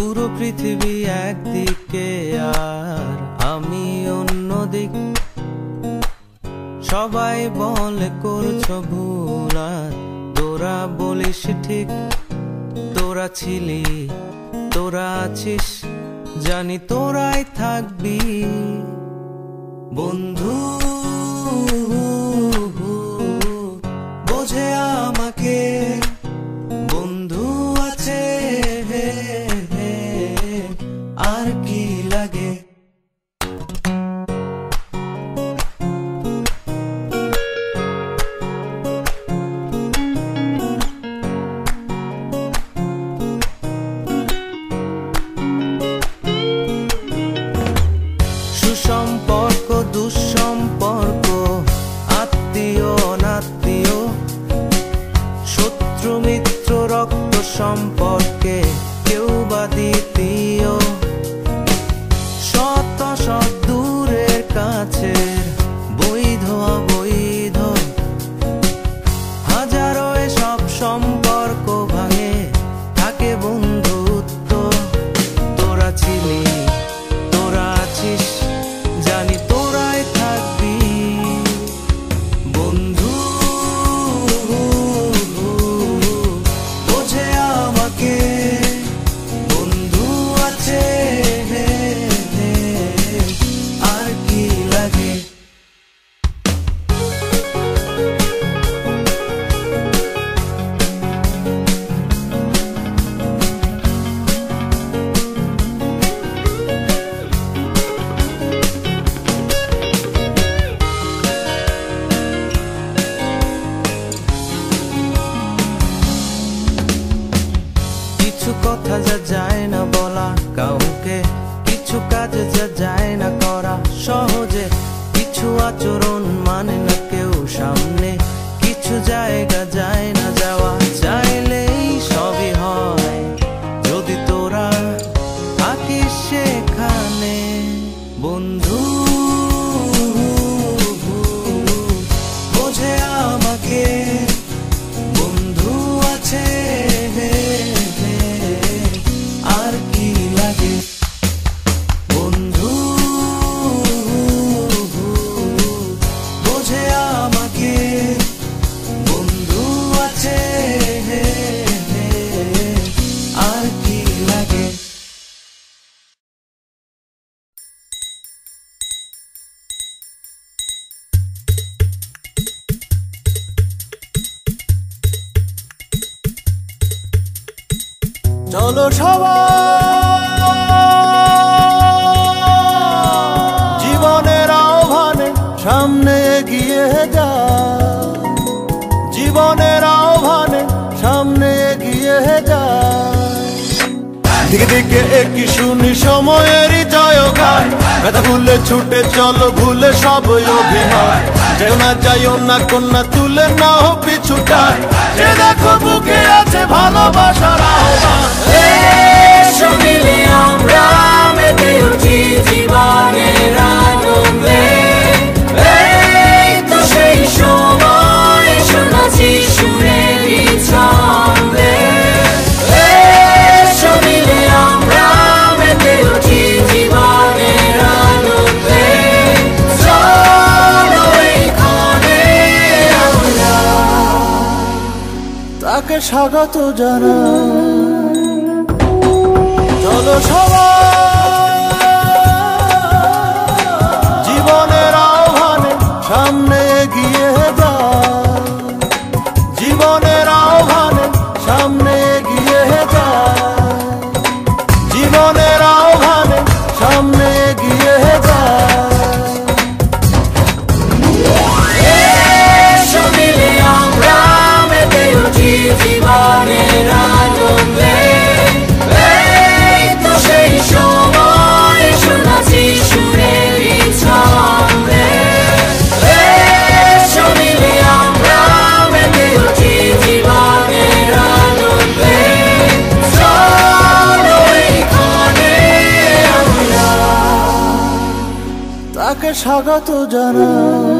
পুরো পৃথিবী একদিকে আর আমি অন্যদিক। সবাই বলে করছো ভুল আর তোরা বলিস ঠিক। তোরা ছিলি, তোরা আছিস, জানি তোরাই থাকবি বন্ধু। বোঝে আমাকে বন্ধু আছে, আর কি লাগে। সুসম্পর্ক দুঃসম্পর্ক, আত্মীয় অনাত্মীয়, শত্রু মিত্র রক্ত সম্পর্কে কেউ বা দ্বিতীয়। শত শত দূরের কাছের, বৈধ অবৈধ, হাজারো এসব সম্পর্ক ভাঙে, থাকে বন্ধুত্ব। তোরা ছিলি, তোরা আছিস, জানি তোরাই থাকবি বন্ধু। বোঝে আমাকে বন্ধু আছে, আর কি লাগে। কিছু কথা যা যায় না বলা কাউকে, কিছু কাজ যা যায় না করা সহজে, কিছু আচরণ মানে না কেউ সামনে, কিছু জায়গা যায় না যাওয়া, চাইলেই সবই হয় যদি তোরা থাকিস সেখানে বন্ধু। বোঝে আমাকে বন্ধু আছে, আর কি লাগে বন্ধু। বোঝে আমাকে বন্ধু আছে, আর কি লাগে। চলো সবাই জীবনের আহ্বানে সামনে এগিয়ে যায়, জীবনের আহ্বানে সামনে এগিয়ে যায়। দিকে দিকে একই শুনি সময়েরই জয়গান, ব্যথা ভুলে ছুটে চলো ভুলে সব অভিমান। যেও না যাইও না কন্যা তুলে নাও পিছুটান, যে দেখো বুকে আছে ভালোবাসার আহ্বান। এসো মিলে আমরা মেতে উঠি জীবনের আনন্দে, এই তো সেই সময় শোনাচ্ছি সুরেরই ছন্দে। এসো মিলে আমরা মেতে উঠি জীবনের আনন্দে, চলো এইখানে আমরা তাকে স্বাগত জানাই। চলো সবাই জীবনের আহ্বানে সামনে এগিয়ে যায়, জীবনের আহ্বানে সামনে এগিয়ে যায়, জীবনের আহ্বানে সামনে এগিয়ে যায়। এসো মিলে আমরা মেতে উঠি জীবনের আনন্দে, এই তো সেই সময় শোনাচ্ছি সুরেরই ছন্দে। এসো মিলে আমরা মেতে উঠি জীবনের আনন্দে, চলো এইখানে আমরা তাকে স্বাগত জানাই।